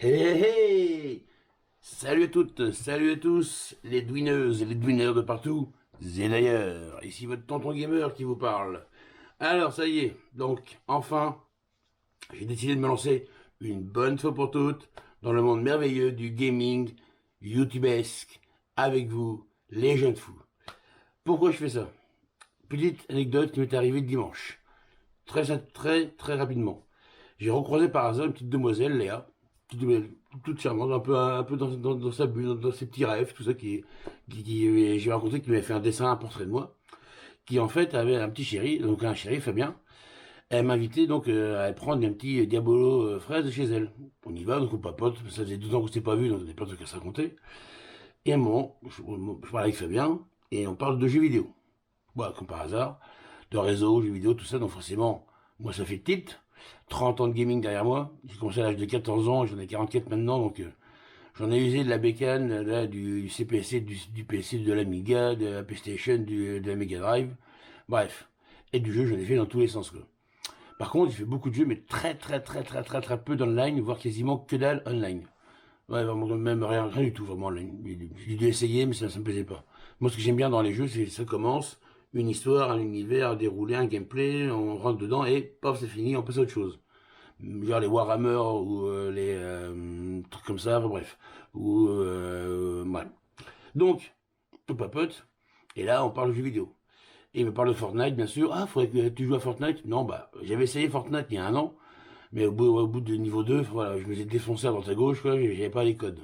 Hey, hey! Salut à toutes, salut à tous, les douineuses et les douineurs de partout, et d'ailleurs, ici votre tonton gamer qui vous parle. Alors, ça y est, donc, enfin, j'ai décidé de me lancer une bonne fois pour toutes dans le monde merveilleux du gaming youtubesque avec vous, les jeunes fous. Pourquoi je fais ça? Petite anecdote qui m'est arrivée dimanche. Très rapidement. J'ai recroisé par hasard une petite demoiselle, Léa, toute charmante, un peu dans sa bulle, dans ses petits rêves, tout ça, j'ai rencontré qui m'avait fait un dessin, un portrait de moi, qui en fait avait un petit chéri, donc un chéri, Fabien. Elle m'a invité donc à aller prendre un petit Diabolo fraise chez elle. On y va, donc on papote, ça faisait 2 ans qu'on s'était pas vu, donc on avait plein de trucs à se raconter. Et à un moment, je parle avec Fabien, et on parle de jeux vidéo. Voilà, comme par hasard, de réseau, jeux vidéo, tout ça, donc forcément, moi ça fait tilt. 30 ans de gaming derrière moi. J'ai commencé à l'âge de 14 ans, j'en ai 44 maintenant, donc j'en ai usé de la bécane, là, du CPC, du PC, de l'Amiga, de la PlayStation, de la Mega Drive, bref. Et du jeu, j'en ai fait dans tous les sens, quoi. Par contre, j'ai fait beaucoup de jeux, mais très peu d'online, voire quasiment que dalle online. Ouais, vraiment, même rien du tout, vraiment online. J'ai dû essayer, mais ça me plaisait pas. Moi, ce que j'aime bien dans les jeux, c'est que ça commence, une histoire, un univers à dérouler, un gameplay, on rentre dedans et paf, c'est fini, on passe à autre chose. Genre les Warhammer ou les trucs comme ça, enfin, bref. Ou voilà. Donc, on papote, et là on parle de jeux vidéo. Et il me parle de Fortnite, bien sûr. Ah, faudrait que tu joues à Fortnite. Non, bah, j'avais essayé Fortnite il y a un an, mais au bout de niveau 2, voilà, je me suis défoncé à droite à gauche, quoi, j'avais pas les codes.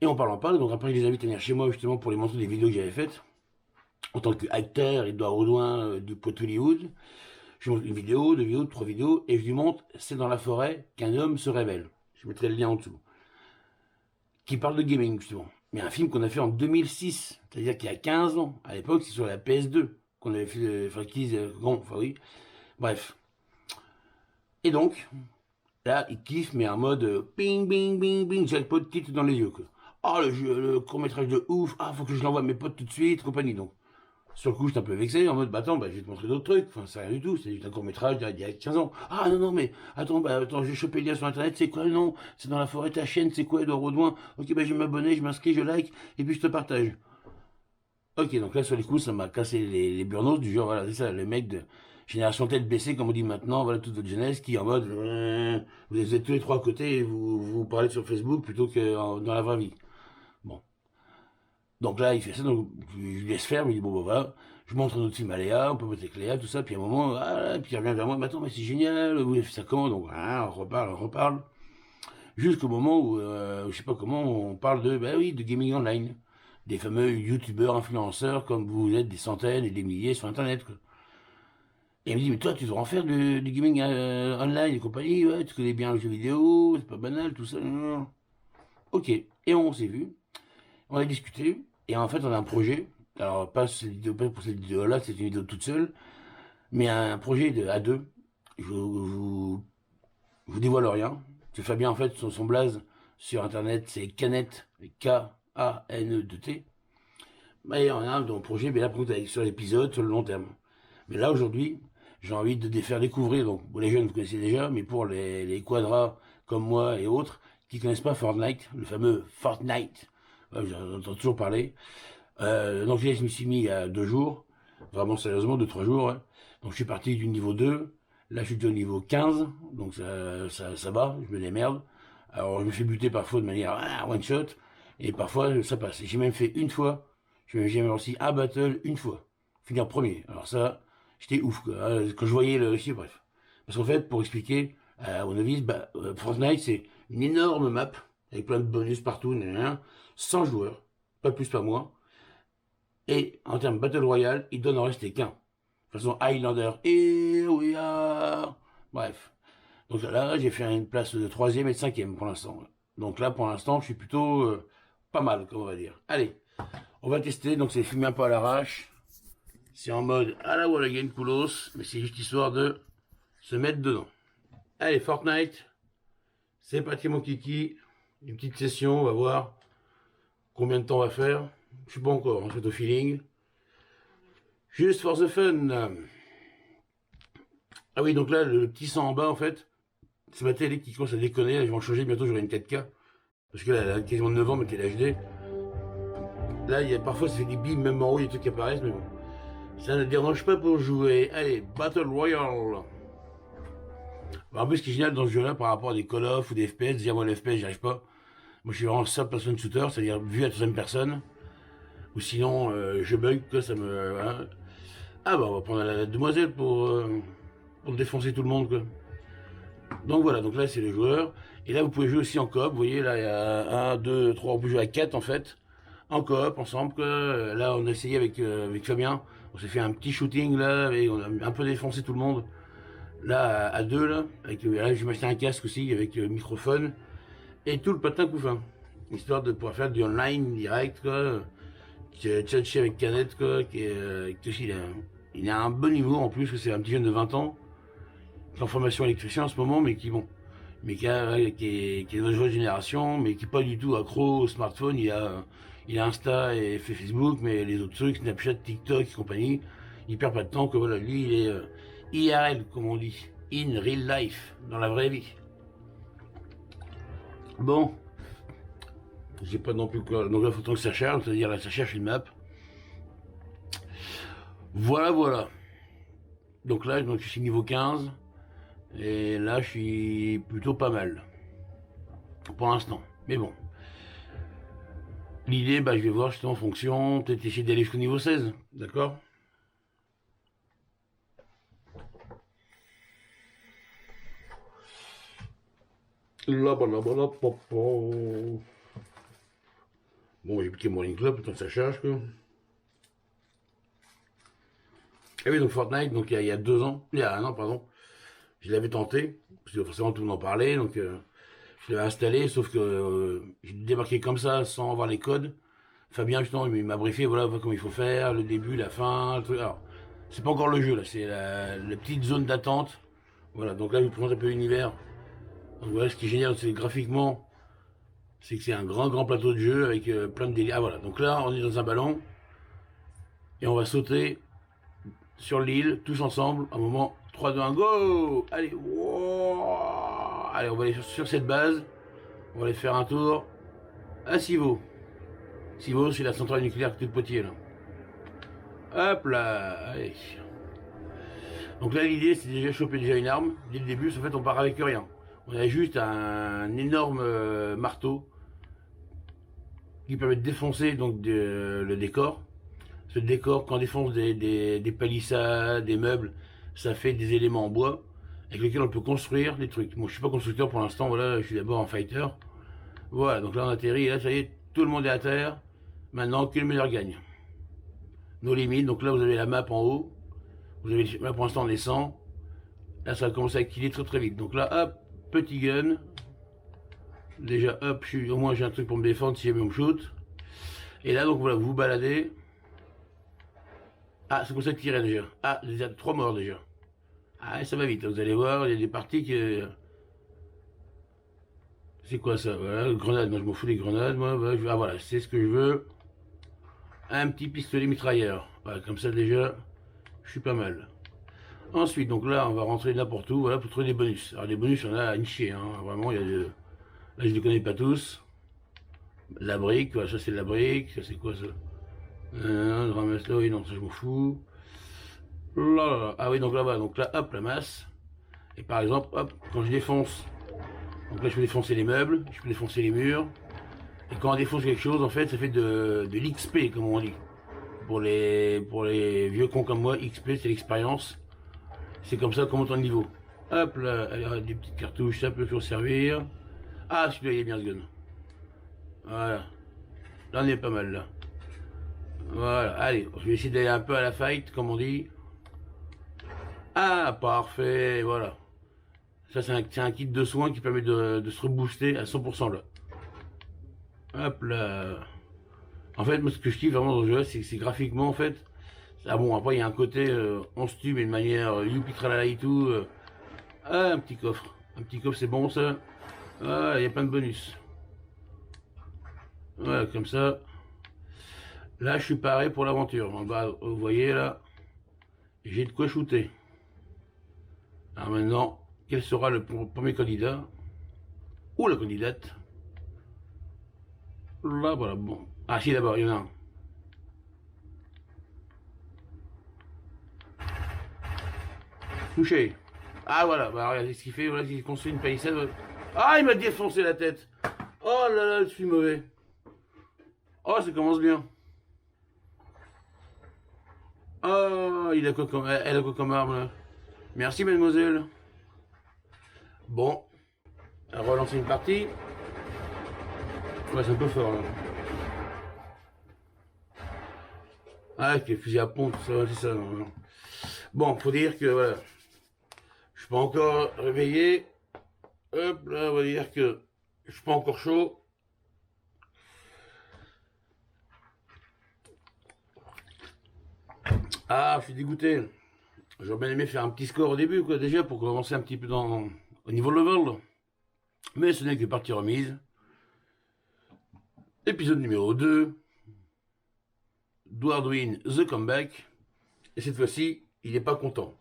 Et on parle, donc après je les invite à venir chez moi justement pour les montrer des vidéos que j'avais faites. En tant qu'acteur, Edouard Audouin du Pot Hollywood. Je montre une vidéo, 2 vidéos, 3 vidéos, et je lui montre, c'est dans la forêt qu'un homme se révèle. Je mettrai le lien en dessous. Qui parle de gaming, justement. Mais un film qu'on a fait en 2006, c'est-à-dire qu'il y a 15 ans. À l'époque, c'est sur la PS2 qu'on avait fait, enfin oui. Bref. Et donc, là, il kiffe, mais en mode ping, bing, bing, bing, jackpot, titre dans les yeux, quoi. Ah, le court-métrage de ouf, ah, faut que je l'envoie à mes potes tout de suite, compagnie, donc. Sur le coup, j'étais un peu vexé, en mode, bah attends, bah, je vais te montrer d'autres trucs. Enfin, c'est rien du tout, c'est juste un court-métrage d'il y a 15 ans. Ah, non, non, mais, attends, j'ai chopé le lien sur Internet, c'est quoi le nom? C'est dans la forêt, ta chaîne, c'est quoi, Edouard Audouin? Ok, bah, je vais m'abonner, je m'inscris, je like, et puis je te partage. Ok, donc là, sur les coups, ça m'a cassé les burnos du genre, voilà, c'est ça, les mecs de génération tête baissée, comme on dit maintenant, voilà, toute votre jeunesse, qui en mode, vous êtes tous les trois à côté et vous parlez sur Facebook plutôt que dans la vraie vie. Bon. Donc là, il fait ça, donc je lui laisse faire, il me dit, bon, bah, voilà, je montre un autre film à Léa, on peut mettre avec Léa, tout ça, puis à un moment, ah, puis il revient vers moi, mais attends, mais c'est génial, vous avez fait ça comment? Donc, ah, on reparle, jusqu'au moment où, je sais pas comment, on parle de, bah oui, de gaming online, des fameux youtubeurs, influenceurs, comme vous êtes des centaines et des milliers sur Internet, quoi. Et il me dit, mais toi, tu devrais en faire du gaming online et compagnie, ouais, tu connais bien le jeu vidéo, c'est pas banal, tout ça. Ok, et on s'est vu, on a discuté, et en fait, on a un projet. Alors, pas pour cette vidéo-là, c'est une vidéo toute seule, mais un projet à deux. Je vous dévoile rien. C'est Fabien, en fait, son blaze sur Internet, c'est Canette, K-A-N-E-T. Mais on a un projet, mais là, par contre, sur l'épisode, sur le long terme. Mais là, aujourd'hui, j'ai envie de les faire découvrir, donc, les jeunes, vous connaissez déjà, mais pour les quadras, comme moi et autres, qui connaissent pas Fortnite, le fameux Fortnite, ouais, j'en entends toujours parler. Donc je me suis mis il y a 2 jours, vraiment sérieusement, 2, 3 jours, hein. Donc je suis parti du niveau 2, là je suis au niveau 15, donc ça va, je me démerde. Alors je me fais buter parfois de manière one shot, et parfois ça passe. Et j'ai même fait une fois, j'ai même réussi un battle une fois, finir premier. Alors ça, j'étais ouf, quoi, hein, quand je voyais le chiffre, bref. Parce qu'en fait, pour expliquer aux novices, Fortnite c'est une énorme map, avec plein de bonus partout, 100 joueurs, pas plus, pas moins. Et en termes Battle Royale, il doit n'en rester qu'un. De toute façon, Highlander, here we are. Bref. Donc là, j'ai fait une place de troisième et de cinquième pour l'instant. Donc là, pour l'instant, je suis plutôt pas mal, comme on va dire. Allez, on va tester. Donc c'est filmé un peu à l'arrache. C'est en mode à la wall again Poulos, mais c'est juste histoire de se mettre dedans. Allez, Fortnite, c'est parti mon kiki. Une petite session, on va voir combien de temps on va faire. Je suis pas encore, c'est au feeling. Juste for the fun. Ah oui, donc là, le petit sang en bas, en fait, c'est ma télé qui commence à déconner, là, je vais en changer, bientôt j'aurai une 4K. Parce que là, elle a quasiment 9 ans, mais qu'elle est HD. Là, parfois ça fait des bimes, même en haut, il y a des trucs qui apparaissent, mais bon. Ça ne dérange pas pour jouer. Allez, Battle Royale. En plus, ce qui est génial dans ce jeu-là, par rapport à des Call of ou des FPS, dire moi le FPS, j'y arrive pas. Moi, je suis vraiment third person shooter, c'est-à-dire vu à troisième personne. Ou sinon, je bug, quoi, ça me. Voilà. Ah bah, on va prendre la demoiselle pour défoncer tout le monde, quoi. Donc voilà, donc là, c'est le joueur. Et là, vous pouvez jouer aussi en coop. Vous voyez, là, il y a 1, 2, 3, on peut jouer à 4 en fait. En coop, ensemble, quoi. Là, on a essayé avec Fabien. On s'est fait un petit shooting, là, et on a un peu défoncé tout le monde. Là, à 2, là. Là, je vais m'acheter un casque aussi, avec microphone. Et tout le patin couffin. Histoire de pouvoir faire du online direct, quoi. Tchatcher avec Canette, quoi. Il a un bon niveau en plus, que c'est un petit jeune de 20 ans. Qui est en formation électricien en ce moment, mais qui, bon. Mais qui est de notre génération, mais qui n'est pas du tout accro au smartphone. Il a Insta et fait Facebook, mais les autres trucs, Snapchat, TikTok et compagnie, il perd pas de temps, que voilà, lui, il est IRL, comme on dit. In real life, dans la vraie vie. Bon, j'ai pas non plus quoi. Donc là, il faut que ça charge, c'est-à-dire là, ça cherche une map. Voilà, voilà. Donc là, je suis niveau 15. Et là, je suis plutôt pas mal. Pour l'instant. Mais bon. L'idée, bah, je vais voir justement en fonction. Peut-être essayer d'aller jusqu'au niveau 16. D'accord? Là, bah, là, bah, là, bon, j'ai piqué mon link club, tant que ça charge, quoi. Et oui, donc Fortnite, donc il y a 2 ans, il y a 1 an, pardon, je l'avais tenté, parce que forcément tout le monde en parlait, donc je l'avais installé, sauf que j'ai débarqué comme ça, sans avoir les codes. Fabien, justement, il m'a briefé, voilà comment il faut faire, le début, la fin, le truc. Alors, c'est pas encore le jeu, là, c'est la petite zone d'attente. Voilà, donc là, je vous présente un peu l'univers. Donc voilà, ce qui est génial, c'est graphiquement, c'est que c'est un grand plateau de jeu avec plein de délires. Ah voilà, donc là, on est dans un ballon, et on va sauter sur l'île, tous ensemble, un moment, 3, 2, 1, go. Allez, wow. Allez, on va aller sur cette base, on va aller faire un tour à Civaux. Civaux, c'est la centrale nucléaire de Potier, là. Hop là, allez. Donc là, l'idée, c'est déjà choper déjà une arme. Dès le début, en fait, on part avec rien. On a juste un énorme marteau qui permet de défoncer donc le décor. Ce décor, quand on défonce des palissades, des meubles, ça fait des éléments en bois avec lesquels on peut construire des trucs. Moi, je suis pas constructeur pour l'instant, voilà, je suis d'abord un fighter. Voilà, donc là on atterrit, et là ça y est, tout le monde est à terre. Maintenant, que le meilleur gagne. Nos limites, donc là vous avez la map en haut. Vous avez, là pour l'instant on est 100. Là ça va commencer à killer très vite. Donc là, hop, petit gun. Déjà, hop, au moins j'ai un truc pour me défendre si jamais on me shoot. Et là, donc voilà, vous vous baladez. Ah, c'est pour ça que tirer déjà. Ah, déjà 3 morts déjà. Ah, ça va vite, vous allez voir, il y a des parties que. C'est quoi ça? Voilà, grenade, moi je m'en fous des grenades, moi. Voilà, ah voilà, c'est ce que je veux. Un petit pistolet mitrailleur. Voilà, comme ça déjà, je suis pas mal. Ensuite, donc là, on va rentrer n'importe où, voilà, pour trouver des bonus. Alors les bonus, on a à nicher, hein. Vraiment, il y a de. Là, je ne les connais pas tous. La brique, voilà, ça c'est la brique, ça c'est quoi ça? Ramasse là, oui, non, ça je m'en fous. Là, là, là. Ah oui, donc là-bas, donc là, hop, la masse. Et par exemple, hop, quand je défonce, donc là je peux défoncer les meubles, je peux défoncer les murs. Et quand on défonce quelque chose, en fait, ça fait de l'XP, comme on dit. Pour les vieux cons comme moi, XP, c'est l'expérience. C'est comme ça qu'on monte en niveau. Hop là, allez, des petites cartouches, ça peut toujours servir. Ah, celui-là, il est bien ce gun. Voilà. Là, on est pas mal, là. Voilà, allez, je vais essayer d'aller un peu à la fight, comme on dit. Ah, parfait, voilà. Ça, c'est un kit de soins qui permet de se rebooster à 100% là. Hop là. En fait, moi, ce que je kiffe vraiment dans le jeu, c'est graphiquement, en fait. Ah bon, après, il y a un côté, on se tue, mais de manière youpi tralala et tout. Ah, un petit coffre. Un petit coffre, c'est bon, ça. Ah, il y a plein de bonus. Voilà, comme ça. Là, je suis paré pour l'aventure. En bas, vous voyez, là, j'ai de quoi shooter. Alors maintenant, quel sera le premier candidat ou la candidate. Là, voilà, bon. Ah si, d'abord, il y en a un. Touché. Ah voilà, bah regardez ce qu'il fait, voilà, il construit une palissade. Ah, il m'a défoncé la tête. Oh là là, je suis mauvais. Oh, ça commence bien. Oh, elle a quoi comme arme là? Merci mademoiselle. Bon, à relancer une partie. Ouais, c'est un peu fort là. Ah, quel fusil à pompe, c'est ça. Non. Bon, faut dire que voilà, je suis pas encore réveillé. Hop là, on va dire que je suis pas encore chaud. Ah, je suis dégoûté. J'aurais bien aimé faire un petit score au début, quoi, déjà, pour commencer un petit peu au niveau level. Mais ce n'est que partie remise. Épisode numéro 2. Dwardwin The Comeback. Et cette fois-ci, il n'est pas content.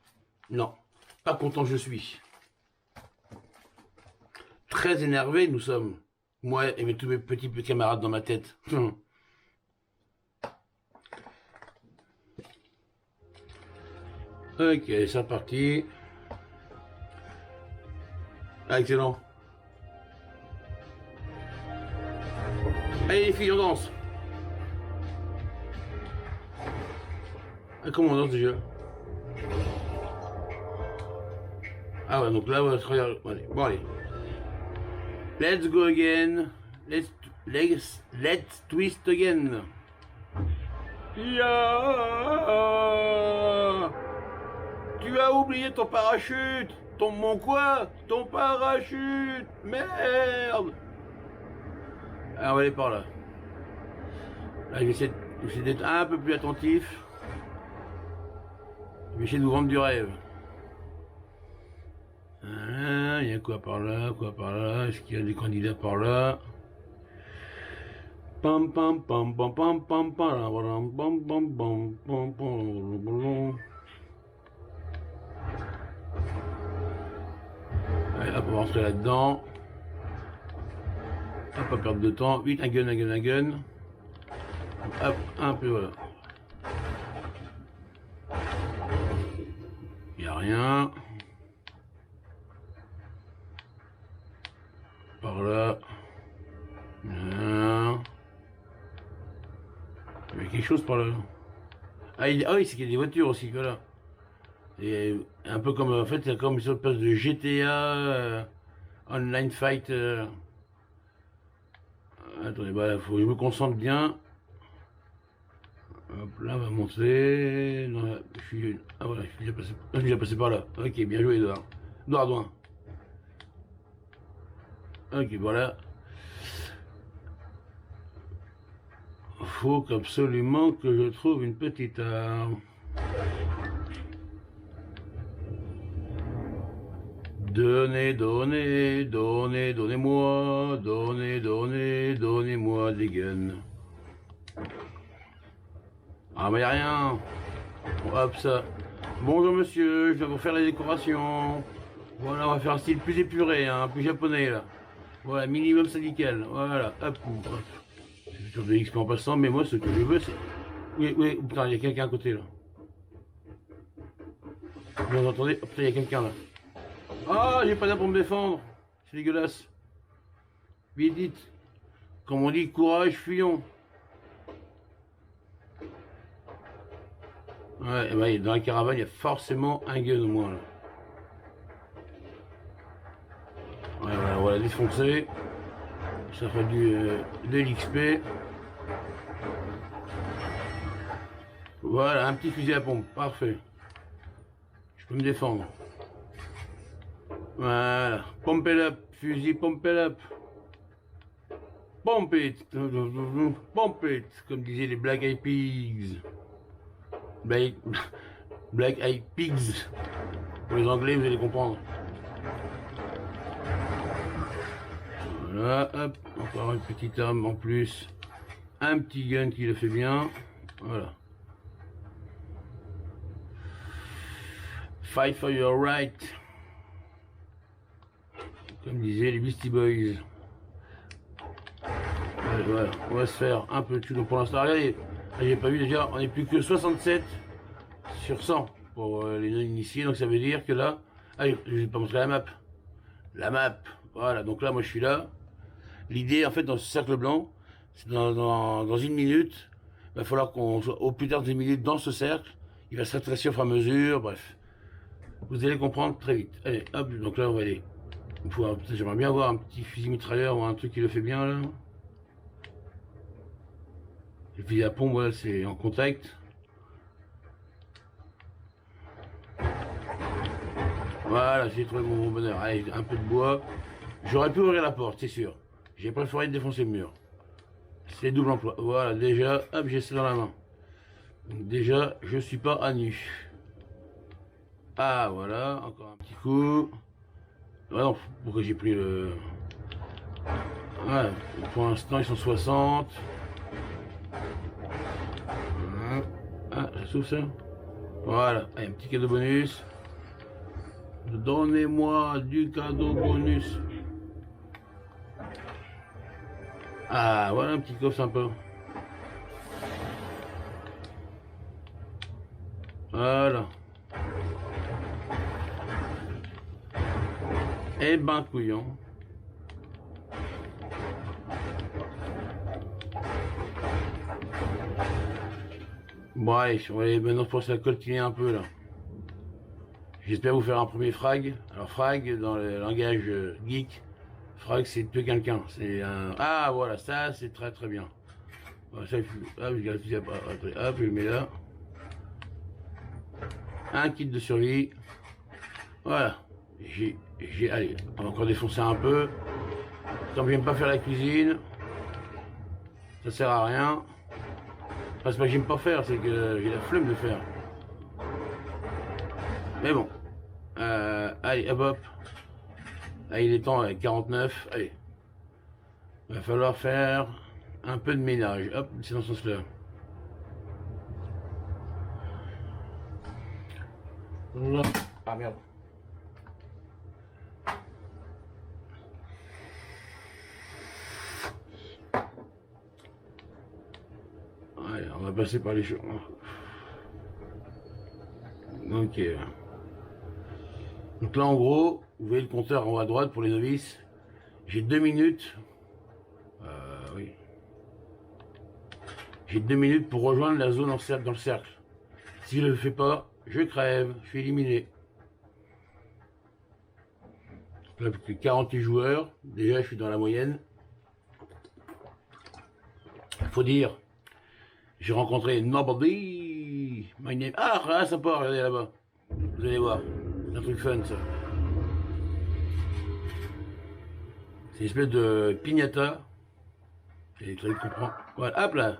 Non, pas content je suis. Très énervé nous sommes. Moi et tous mes petits camarades dans ma tête. Ok, c'est reparti. Ah, excellent. Allez les filles, on danse. Ah, comment on danse déjà? Ah ouais, donc là, regarde. Allez, bon allez. Let's go again. Let's twist again. Yeah. Tu as oublié ton parachute. Mon quoi? Ton parachute. Merde. Ah, on va aller par là. Là, je vais essayer d'être un peu plus attentif. Je vais essayer de vous vendre du rêve. Il y a quoi par là? Quoi par là? Est-ce qu'il y a des candidats par là? Pam pam pam pam pam pam pam pam pam pam pam pam. Allez, hop, on va rentrer là-dedans. Hop, pas perdre de temps. Vite, un gun, un gun, un gun. Hop, un peu, voilà. Il n'y a rien. Par là. Rien. Il y a quelque chose par là. Ah, oui, c'est qu'il y a des voitures aussi, voilà. Et un peu comme, en fait, c'est comme sur le place de GTA Online Fight. Attendez, bah, faut que je me concentre bien. Hop là, on va monter. Non, ah voilà, je suis déjà passé par là. Ok, bien joué, Edouard. Edouard. Ok, voilà. Faut absolument que je trouve une petite arme. Donnez-moi des guns. Ah, mais y'a rien. Hop, ça. Bonjour monsieur, je vais vous faire la décoration. Voilà, on va faire un style plus épuré, hein, plus japonais là. Voilà, minimum syndical. Voilà, hop. Je suis de l'XP en passant, mais moi ce que je veux c'est. Oui, putain, il y a quelqu'un à côté là. Vous entendez? Oh, putain, il y a quelqu'un là. Ah, j'ai pas d'arme pour me défendre. C'est dégueulasse. Vite, dites. Comme on dit, courage, fuyons. Ouais, bah, dans la caravane, il y a forcément un gun au moins là. Ouais, voilà, on va la défoncer. Ça fait de l'XP. Voilà, un petit fusil à pompe, parfait. Je peux me défendre. Voilà, pompe it up, fusil, pompe it up. Pompe it, comme disaient les Black Eyed Pigs. Black Eyed Pigs. Pour les Anglais, vous allez comprendre. Voilà, hop, encore une petite arme en plus. Un petit gun qui le fait bien. Voilà. Fight for your right. Comme disaient les Beastie Boys. Allez, voilà, on va se faire un peu de tuto pour l'instant. Regardez, j'ai pas vu déjà, on n'est plus que 67 sur 100 pour les non-initiés. Donc ça veut dire que là, allez, je vais pas montrer la map. La map, voilà, donc là moi je suis là. L'idée en fait dans ce cercle blanc, c'est dans une minute, il va falloir qu'on soit au plus tard d'une minute dans ce cercle. Il va se rétrécir au fur et à mesure, bref. Vous allez comprendre très vite. Allez, hop, donc là on va aller. J'aimerais bien avoir un petit fusil mitrailleur ou un truc qui le fait bien là. Le fusil à pompe, voilà, c'est en contact. Voilà, j'ai trouvé mon bonheur. Allez, un peu de bois. J'aurais pu ouvrir la porte, c'est sûr. J'ai préféré défoncer le mur. C'est double emploi. Voilà, déjà, hop, j'ai ça dans la main. Donc déjà, je suis pas à nu. Ah, voilà, encore un petit coup. Ah non, pourquoi j'ai pris le... Ouais, pour l'instant, ils sont 60. Ah, ça s'ouvre ça. Voilà, allez, un petit cadeau bonus. Donnez-moi du cadeau bonus. Ah, voilà un petit coffre sympa. Voilà. Eh ben, couillon. Bon, allez, on va aller maintenant pour se la coltiner un peu là. J'espère vous faire un premier frag. Alors, frag, dans le langage geek, frag, c'est tuer quelqu'un. C'est un. Ah, voilà, ça, c'est très très bien. Voilà, ça, hop, hop, je le mets là. Un kit de survie. Voilà. Allez, on va encore défoncer un peu. Tant que j'aime pas faire la cuisine, ça sert à rien. Enfin, c'est pas que j'aime pas faire, c'est que j'ai la flemme de faire. Mais bon. Allez, hop hop. Là, il est temps avec 49. Allez. Il va falloir faire un peu de ménage. Hop, c'est dans ce sens-là. Ah merde. Allez, on va passer par les choses. Ok. Donc là, en gros, vous voyez le compteur en haut à droite pour les novices. J'ai 2 minutes. Oui. J'ai 2 minutes pour rejoindre la zone dans le cercle. Si je ne le fais pas, je crève, je suis éliminé. Là, plus que 48 joueurs. Déjà, je suis dans la moyenne. Il faut dire, j'ai rencontré Nobody. My name. Ah, là, ça part, regardez là-bas. Vous allez voir. C'est un truc fun, ça. C'est une espèce de piñata. C'est très comprendre. Voilà, hop là.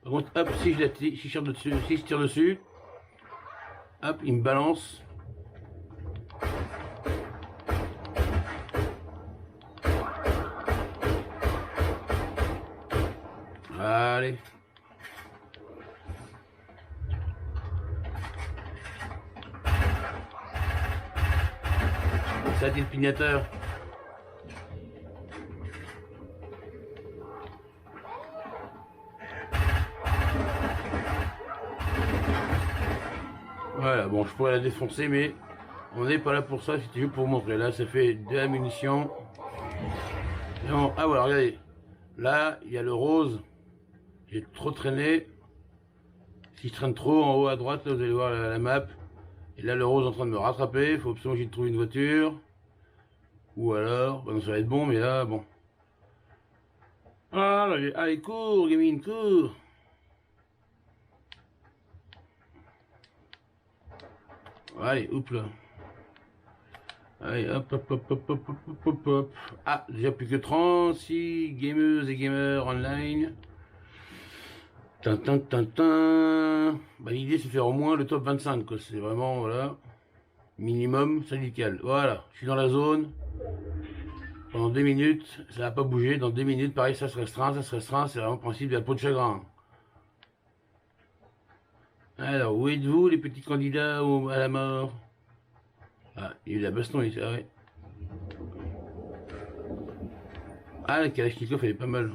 Par contre, hop, si je tire dessus, si je tire dessus, hop, il me balance. Allez. Ça a été le pignateur. Voilà, bon, je pourrais la défoncer, mais on n'est pas là pour ça, c'était juste pour vous montrer. Là, ça fait de la munition. Non, ah voilà, regardez. Là, il y a le rose. J'ai trop traîné. Si je traîne trop en haut à droite, là, vous allez voir la map. Et là, le rose est en train de me rattraper. Il faut absolument que j'y trouve une voiture. Ou alors, bah non, ça va être bon, mais là, bon. Ah, là, allez, cours, gamine, cours. Allez, hop là. Allez, hop, hop, hop, hop, hop, hop, hop, hop. Ah, déjà plus que 36 gameuses et gamers online. Tintin. Bah, l'idée, c'est de faire au moins le top 25, quoi. C'est vraiment, voilà. Minimum syndical. Voilà, je suis dans la zone. Pendant 2 minutes, ça va pas bouger. Dans 2 minutes, pareil, ça se restreint. C'est vraiment le principe de la peau de chagrin. Alors, où êtes-vous, les petits candidats à la mort? Ah, il y a eu la baston ici, ah ouais. Ah, la Kalachnikov, elle est pas mal.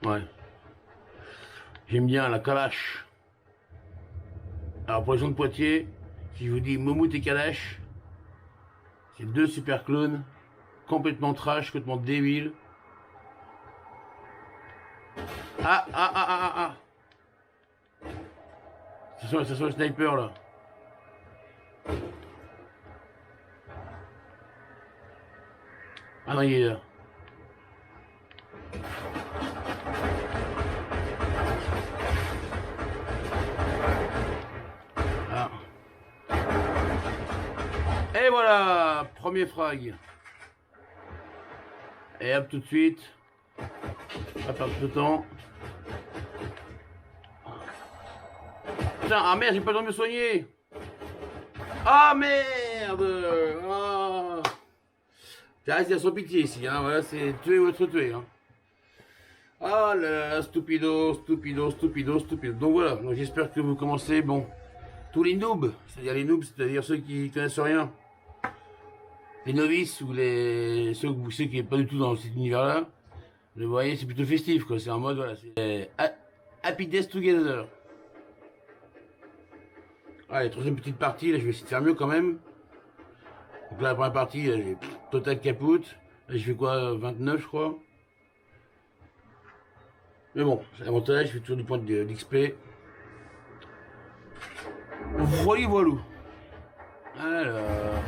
Ouais. J'aime bien la Kalash. Alors, pour les gens de Poitiers, si je vous dis Momout et Kalash, c'est deux super clones, complètement trash, complètement débiles. Ah, ah, ah, ah, ah, ah. Ça soit le sniper, là. Ah non, il est là. Ah. Et voilà, premier frag. Et hop, tout de suite. Pas perdre de temps. Putain, ah merde, j'ai pas le temps de me soigner. Ah merde. Ah. Ça reste sans pitié ici, hein. Voilà, c'est tuer ou être tué, hein. Ah là là, stupido, stupido, stupido, stupido. Donc voilà, donc j'espère que vous commencez, bon, tous les noobs, c'est-à-dire ceux qui connaissent rien, les novices ou ceux qui n'est pas du tout dans cet univers-là, vous voyez, c'est plutôt festif, quoi. C'est en mode, voilà, c'est Happy Days Together. Allez, troisième petite partie, là, je vais essayer de faire mieux quand même. Donc là, la première partie, j'ai total capoute. Là, je fais quoi, 29, je crois. Mais bon, c'est l'avantage, je fais toujours du point d'XP. Voilà, voilà. Alors.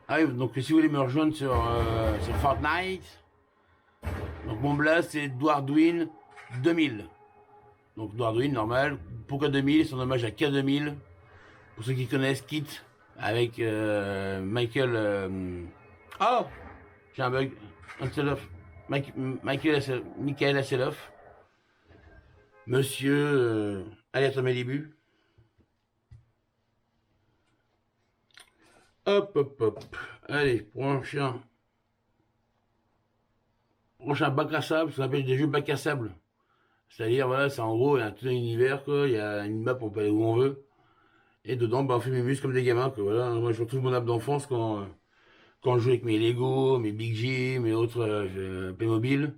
Ah oui, donc si vous voulez me rejoindre sur Fortnite, donc mon blast c'est Dwardwin 2000. Donc Dwardwin normal. Pourquoi 2000? C'est en hommage à K2000. Pour ceux qui connaissent Kit avec Michael. Oh, j'ai un bug. Anselov. Michael Asselov. Monsieur Alerte à mes débuts. Hop, hop, hop. Allez, prochain bac à sable, ce qu'on appelle des jeux bac à sable. C'est-à-dire, voilà, c'est en gros, il y a tout un univers, quoi. Il y a une map, on peut aller où on veut. Et dedans, bah, on fait mes muscles comme des gamins, quoi. Voilà, moi, je retrouve mon âme d'enfance quand je joue avec mes Lego, mes Big G, mes autres Playmobil.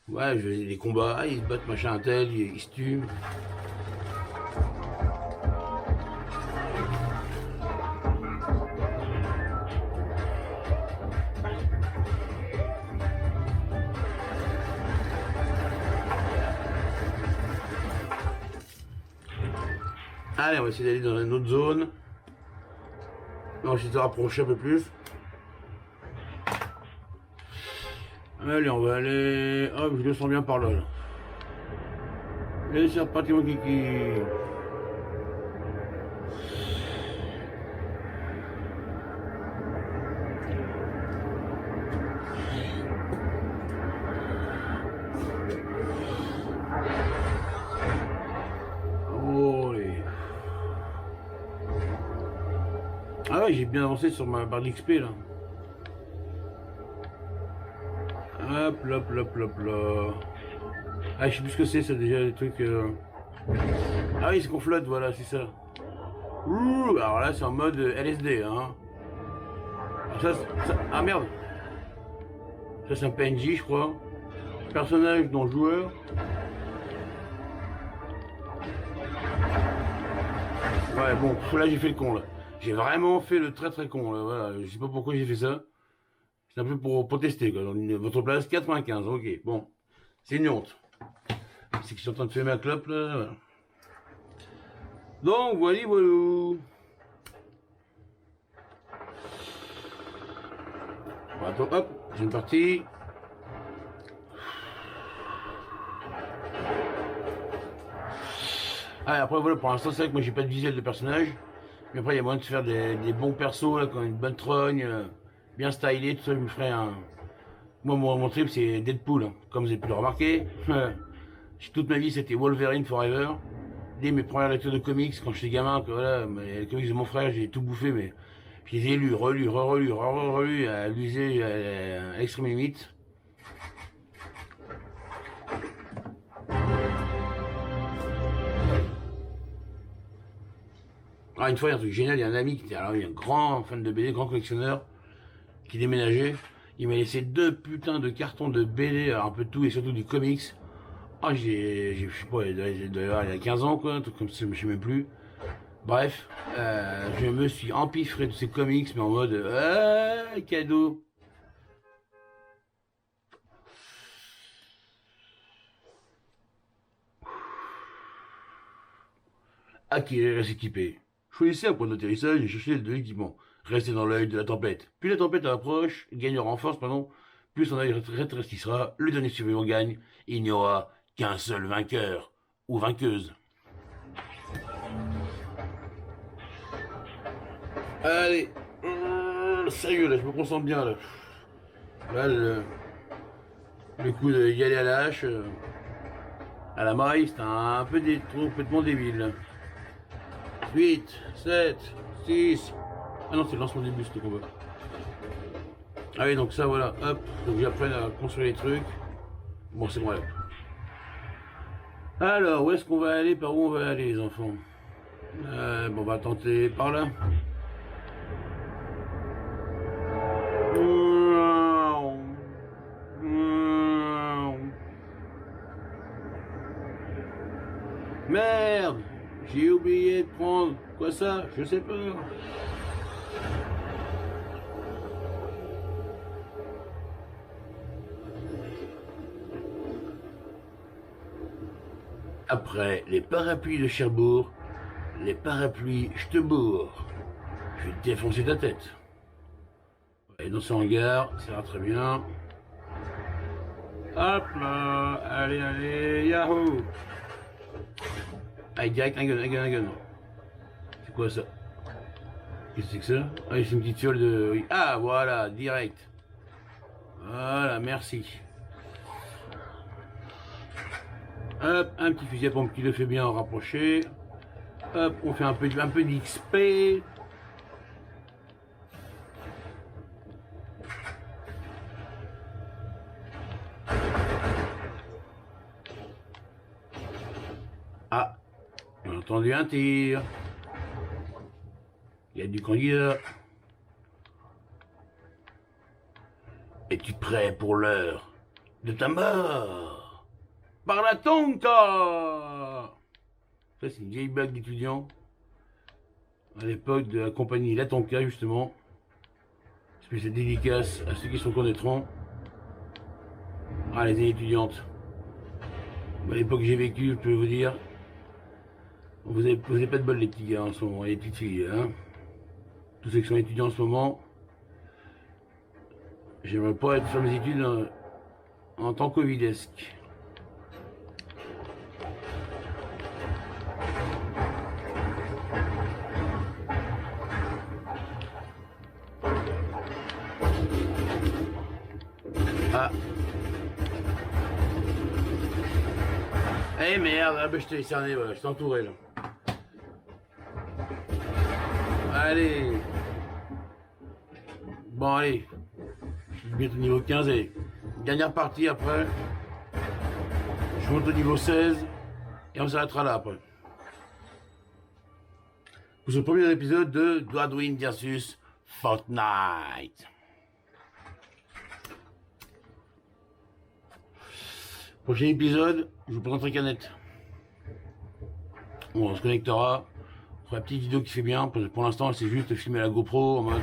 Ouais, les combats, ah, ils se battent, machin, un tel, ils se tuent. Allez, on va essayer d'aller dans une autre zone. On va essayer de se rapprocher un peu plus. Allez, on va aller... Hop, je le sens bien par là. Et c'est reparti mon kiki. Ah ouais, j'ai bien avancé sur ma barre d'XP là. Hop, hop, hop, hop, là. Ah, je sais plus ce que c'est, ça déjà, les trucs. Ah oui, c'est qu'on flotte, voilà, c'est ça. Ouh, alors là, c'est en mode LSD, hein. Ah merde. Ça, c'est un PNJ, je crois. Personnage non joueur. Ouais, bon, là, j'ai fait le con, là. J'ai vraiment fait le très très con, là, voilà. Je sais pas pourquoi j'ai fait ça. C'est un peu pour tester, quoi. Votre place, 95, ok, bon. C'est une honte. C'est que je suis en train de faire ma clope, là, voilà. Donc, voilà, voilà. Bon, attends, hop, j'ai une partie. Ah, après, voilà, pour l'instant, c'est vrai que moi, j'ai pas de visuel de personnage. Mais après, il y a moyen de faire des bons persos, là, quand une bonne trogne, bien stylé, tout ça, je me ferai un... Moi, mon trip, c'est Deadpool, hein. Comme vous avez pu le remarquer. Toute ma vie, c'était Wolverine Forever. Dès mes premières lectures de comics, quand j'étais gamin, que voilà, les comics de mon frère, j'ai tout bouffé, mais je les ai lus, relus, relus, à l'user à l'extrême limite. Alors une fois, il y a un truc génial, il y a un ami qui était, alors il y a un grand fan de BD, grand collectionneur, qui déménageait. Il m'a laissé 2 putains de cartons de BD, alors un peu de tout et surtout du comics. Ah, je sais pas, il y a 15 ans, quoi, un truc comme ça, je sais même plus. Bref, je me suis empiffré de ces comics, mais en mode, cadeau. À qui reste équipé. Choisissez un point d'atterrissage et cherchez de l'équipement. Restez dans l'œil de la tempête. Plus la tempête approche, gagnera en force, pardon, plus son œil rétrécissera, le dernier survivant gagne, il n'y aura qu'un seul vainqueur, ou vainqueuse. Allez, sérieux là, je me concentre bien là. Là, le coup d'y aller à la hache, à la maille, c'est un peu complètement débile. 8, 7, 6. Ah non, c'est le lancement du buste qu'on veut. Ah oui, donc ça voilà, hop, donc j'apprenne à construire les trucs. Bon, c'est bon, alors, où est-ce qu'on va aller? Par où on va aller, les enfants? Bon, on va tenter par là. Merde! J'ai oublié de prendre... Quoi ça? Je sais pas. Après les parapluies de Cherbourg, les parapluies Chtebourg. Je vais te défoncer ta tête. Et dans ce hangar, ça va très bien. Hop là, allez, allez, yahoo! Allez, direct, un gun. C'est quoi ça? Qu'est-ce que c'est que ça? Ah, c'est une petite fiole de... Oui. Ah, voilà, direct. Voilà, merci. Hop, un petit fusil à pompe qui le fait bien rapprocher. Hop, on fait un peu d'XP. Ah, j'ai entendu un tir. Il y a du candidat. Es-tu prêt pour l'heure de ta mort? Par la Tonka! Ça, c'est une vieille blague d'étudiant. À l'époque de la compagnie La Tonka, justement. Spéciale dédicace à ceux qui s'en connaîtront. Ah, les années étudiantes. À l'époque que j'ai vécu, je peux vous dire. Vous avez pas de bol, les petits gars, en ce moment, et les petites filles, hein. Tous ceux qui sont étudiants en ce moment. J'aimerais pas être sur mes études en tant covidesque. Ah. Eh merde, ah bah je t'ai cerné, voilà, je t'ai entouré là. Allez. Bon allez. Je suis bientôt au niveau 15 et dernière partie après. Je monte au niveau 16 et on s'arrêtera là après. Pour ce premier épisode de Godwin versus Fortnite. Prochain épisode, je vous présenterai Canette. Bon, on se connectera. On fera une petite vidéo qui fait bien. Pour l'instant, c'est juste filmer la GoPro en mode.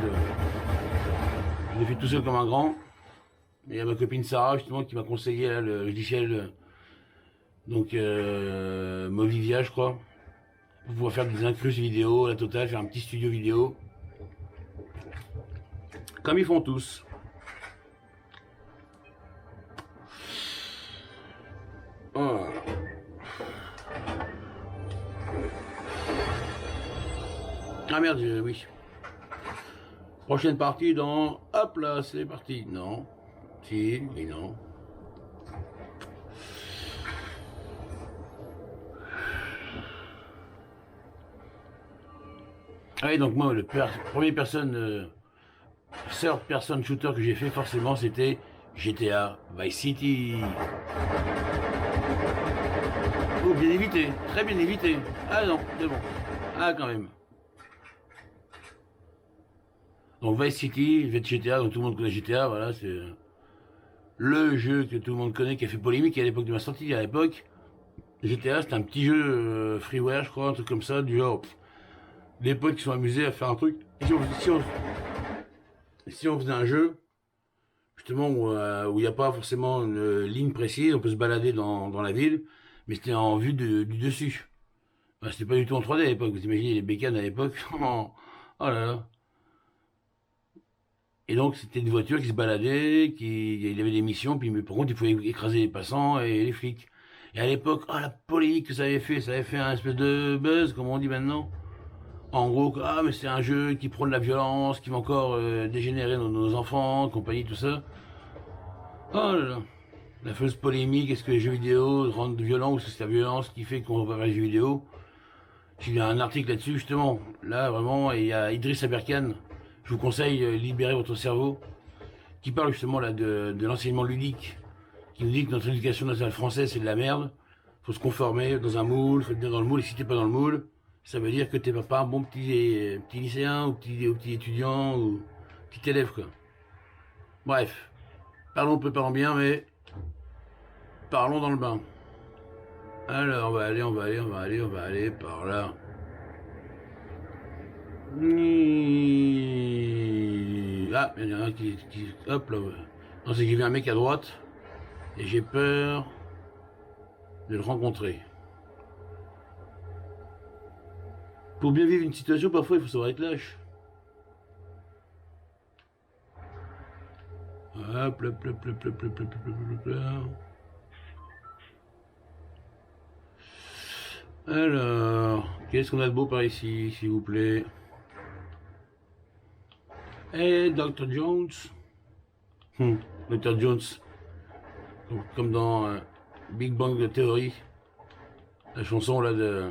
Je l'ai fait tout seul comme un grand. Et il y a ma copine Sarah, justement, qui m'a conseillé là, le logiciel. Donc, Movivia, je crois. Pour pouvoir faire des incrustes vidéo, la totale, faire un petit studio vidéo. Comme ils font tous. Oh. Ah merde, oui. Prochaine partie dans... Hop là, c'est parti. Non. Si, mais non. Ah oui, donc moi, le premier personne... third person shooter que j'ai fait, forcément, c'était GTA Vice City. Oh, bien évité. Très bien évité. Ah non, c'est bon. Ah, quand même. Donc Vice City, GTA, donc tout le monde connaît GTA, voilà, c'est le jeu que tout le monde connaît, qui a fait polémique à l'époque de ma sortie. À l'époque, GTA, c'était un petit jeu freeware, je crois, un truc comme ça, du genre, des potes qui sont amusés à faire un truc. Si on faisait un jeu, justement, où il n'y a pas forcément une ligne précise, on peut se balader dans la ville, mais c'était en vue du dessus. Bah, c'était pas du tout en 3D à l'époque, vous imaginez les bécanes à l'époque. Oh, oh là là. Et donc c'était une voiture qui se baladait, il y avait des missions, puis mais par contre il pouvait écraser les passants et les flics. Et à l'époque, oh la polémique que ça avait fait un espèce de buzz, comme on dit maintenant. En gros, ah mais c'est un jeu qui prône la violence, qui va encore dégénérer nos enfants, compagnie, tout ça. Oh là là. La fameuse polémique, est-ce que les jeux vidéo rendent violents ou est-ce que c'est la violence qui fait qu'on va vers les jeux vidéo? J'ai lu un article là-dessus justement. Là vraiment, il y a Idriss Aberkan. Je vous conseille Libérer votre cerveau, qui parle justement là de l'enseignement ludique, qui nous dit que notre éducation nationale française c'est de la merde. Faut se conformer dans un moule, faut être bien dans le moule, et si t'es pas dans le moule, ça veut dire que t'es pas un bon petit lycéen ou petit étudiant ou petit élève quoi. Bref, parlons peu, parlons bien, mais parlons dans le bain. Alors on va aller par là. Ah, il y en a un qui hop là. Non, c'est qu'il y a un mec à droite et j'ai peur de le rencontrer. Pour bien vivre une situation, parfois il faut savoir être lâche. Hop, hop, hop, hop, hop, hop, hop, hop, hop. Alors, qu'est-ce qu'on a de beau par ici, s'il vous plaît? Hey, Dr. Jones. Dr. Jones. Comme dans Big Bang Theory. La chanson là de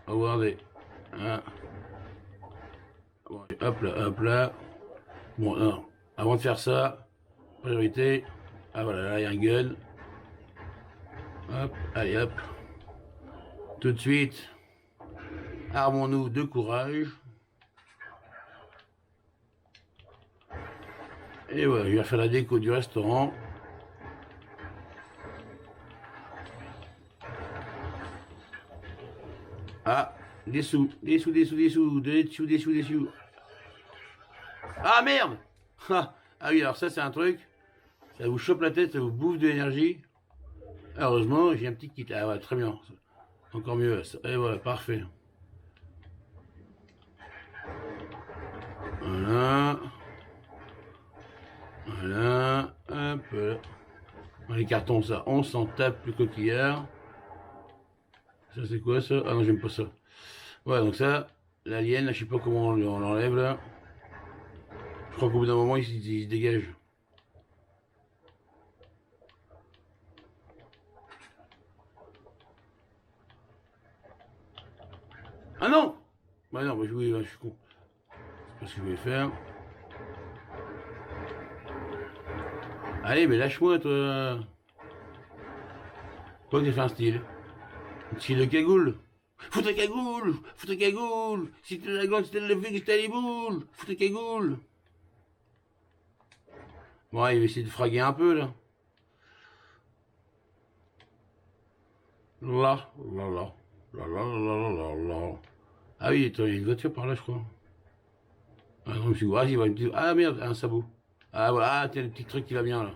Howard et... Hein. Hop là, hop là. Bon, non. Avant de faire ça, priorité. Ah voilà, là il y a un gun. Hop, allez hop. Tout de suite, armons-nous de courage. Et voilà, je vais faire la déco du restaurant. Ah, des sous. Ah merde. Ah oui, alors ça c'est un truc. Ça vous chope la tête, ça vous bouffe de l'énergie. Heureusement, j'ai un petit kit. Ah ouais, très bien. Encore mieux. Et voilà, parfait. Voilà. Voilà. Un peu. Les cartons, ça, on s'en tape le coquillard. Ça, c'est quoi ça? Ah non, j'aime pas ça. Ouais, donc ça, l'alien, je sais pas comment on l'enlève là. Je crois qu'au bout d'un moment, il se dégage. Ah non! Bah non, bah, je suis con. C'est pas ce que je voulais faire. Allez, mais lâche-moi, toi. Toi, j'ai fait un style. Un style de cagoule. Fous ta cagoule! Fous ta cagoule! Si t'es la grande, si t'es levé, que t'as les boules! Fous ta cagoule! Bon, il va essayer de fraguer un peu, là. Là, là, là. Là, là, là, là, là, là. Ah oui, attends, il y a une voiture par là, je crois. Ah non, je me suis dit, ah, il va une petite... Ah merde, un sabot. Ah voilà, ah, tiens, le petit truc qui va bien, là.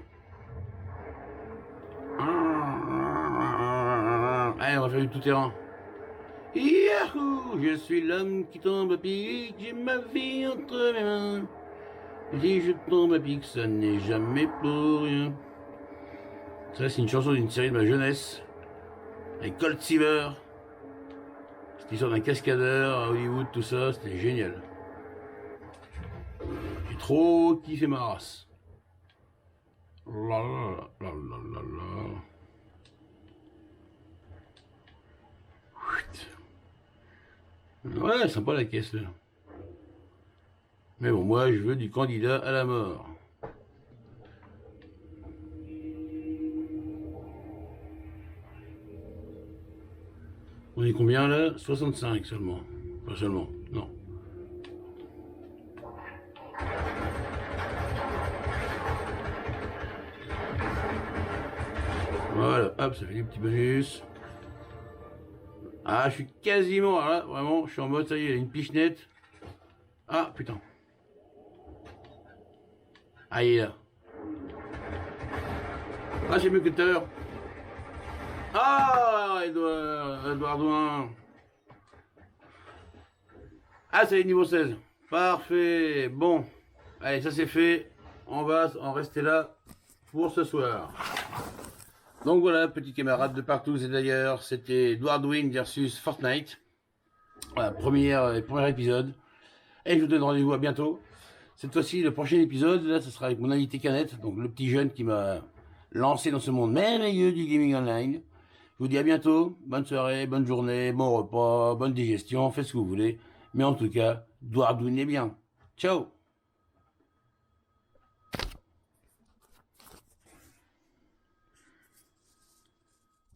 Allez, on va faire du tout-terrain. Yahoo! Je suis l'homme qui tombe à pic, j'ai ma vie entre mes mains. Si je tombe à pic, ça n'est jamais pour rien. Ça, c'est une chanson d'une série de ma jeunesse. Avec Colt Seaver. Cette histoire d'un cascadeur à Hollywood, tout ça, c'était génial. J'ai trop kiffé ma race. La la la la la la. Ouais, sympa la caisse là. Mais bon, moi je veux du candidat à la mort. On est combien là? 65 seulement. Pas seulement, non. Voilà, hop, ça fait des petits bonus. Ah, je suis quasiment, alors là, vraiment, je suis en mode, ça y est, une pichenette. Ah, putain. Ah, il est là. Ah, c'est mieux que tout à l'heure. Ah, Edouard Douin. Ah, c'est niveau 16. Parfait. Bon. Allez, ça c'est fait. On va en rester là pour ce soir. Donc voilà, petits camarades de partout et d'ailleurs, c'était Edouard Douin versus Fortnite. Voilà, premier épisode. Et je vous donne rendez-vous à bientôt. Cette fois-ci, le prochain épisode, là, ce sera avec mon invité Canette, donc le petit jeune qui m'a lancé dans ce monde merveilleux du gaming online. Je vous dis à bientôt, bonne soirée, bonne journée, bon repas, bonne digestion, faites ce que vous voulez. Mais en tout cas, Edouard Douin est bien. Ciao!